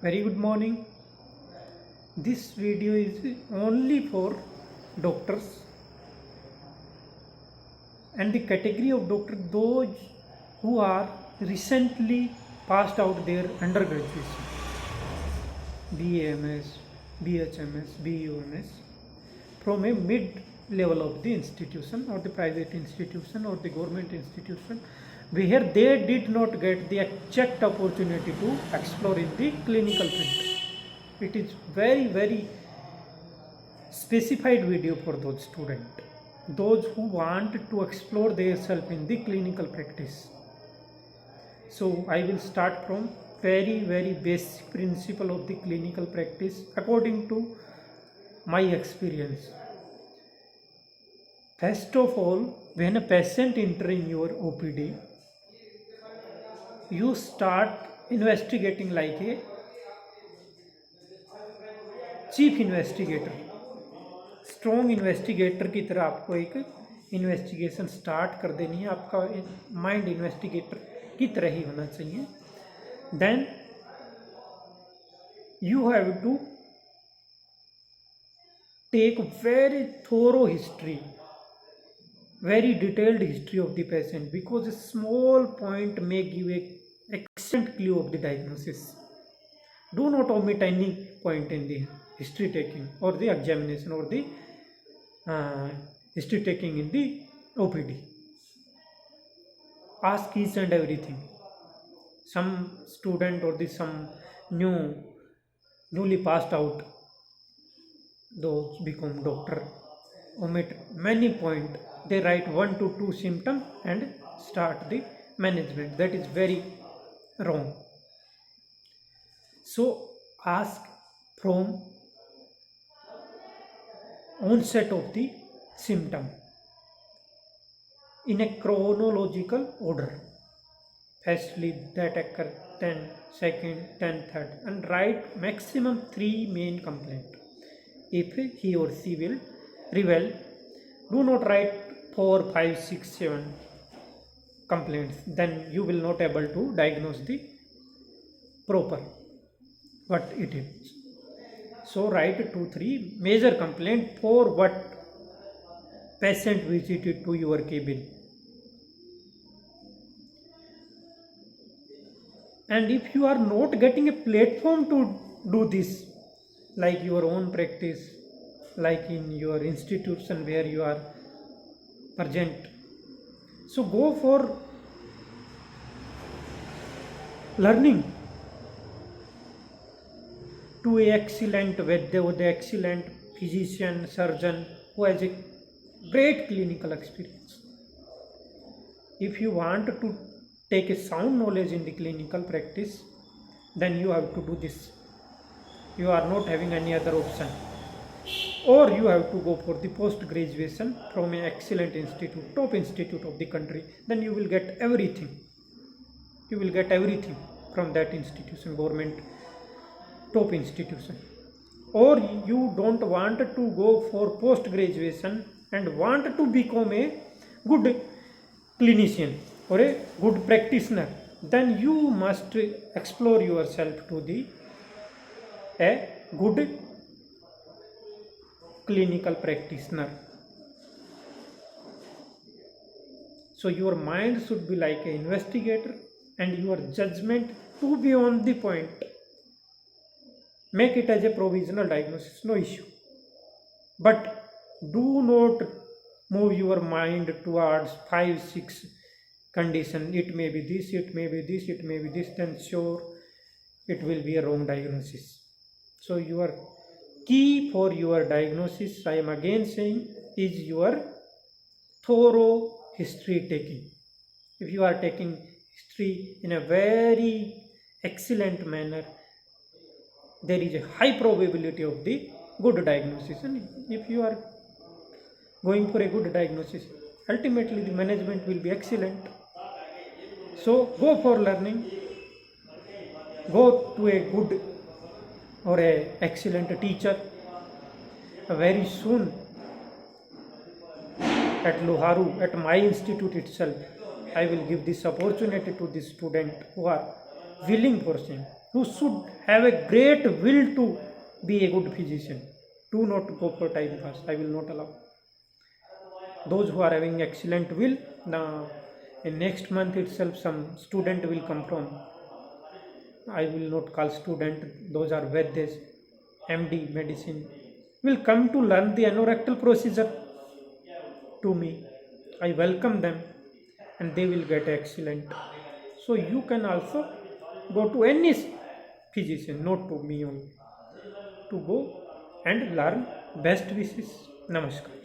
Very good morning. This video is only for doctors and the category of doctor those who are recently passed out their undergraduation, BAMS, BHMS, BUMS from a mid level of the institution or the private institution or the government institution where they did not get the exact opportunity to explore in the clinical field. It is very specified video for those students, those who want to explore themselves in the clinical practice. So I will start from very basic principle of the clinical practice according to my experience. First of all, when a patient enter in your OPD, you start investigating like a chief investigator, strong investigator की तरह आपको एक investigation start कर देनी है. आपका mind investigator की तरह ही होना चाहिए. Then you have to take very thorough history, very detailed history of the patient, because a small point may give a excellent clue of the diagnosis. Do not omit any point in the history taking or the examination or the history taking in the OPD. Ask each and everything. Some student or some newly passed out, those become doctor, omit many point. They write 1 to 2 symptoms and start the management. That is very wrong. So ask from onset of the symptom in a chronological order. Firstly that occur, then second, then third, and write maximum 3 main complaint if he or she will reveal. Do not write 4, 5, 6, 7 complaints, then you will not able to diagnose the proper what it is. So write 2, 3 major complaint for what patient visited to your cabin. And if you are not getting a platform to do this, like your own practice, like in your institution where you are present, so go for learning to a excellent with the excellent physician, surgeon who has a great clinical experience. If you want to take a sound knowledge in the clinical practice, then you have to do this. You are not having any other option. Or you have to go for the post graduation from an excellent institute, top institute of the country. Then you will get everything. You will get everything from that institution, government top institution. Or you don't want to go for post graduation and want to become a good clinician or a good practitioner, then you must explore yourself to the a good clinical practitioner. So your mind should be like an investigator and your judgment to be on the point. Make it as a provisional diagnosis, no issue. But do not move your mind towards 5, 6 condition. It may be this, it may be this, it may be this, then sure it will be a wrong diagnosis. So your key for your diagnosis, I am again saying, is your thorough history taking. If you are taking history in a very excellent manner, there is a high probability of the good diagnosis. And if you are going for a good diagnosis, ultimately the management will be excellent. So go for learning, go to a good or a excellent teacher. Very soon at Loharu, at my institute itself, I will give this opportunity to the student who are willing for same. who should have a great will to be a good physician. Do not go for time pass. I will not allow. Those who are having excellent will, now in next month itself some student will come from, I will not call student, those are Vedas, MD medicine, will come to learn the anorectal procedure to me. I welcome them and they will get excellent. So you can also go to any physician, not to me only, to go and learn best wishes. Namaskar.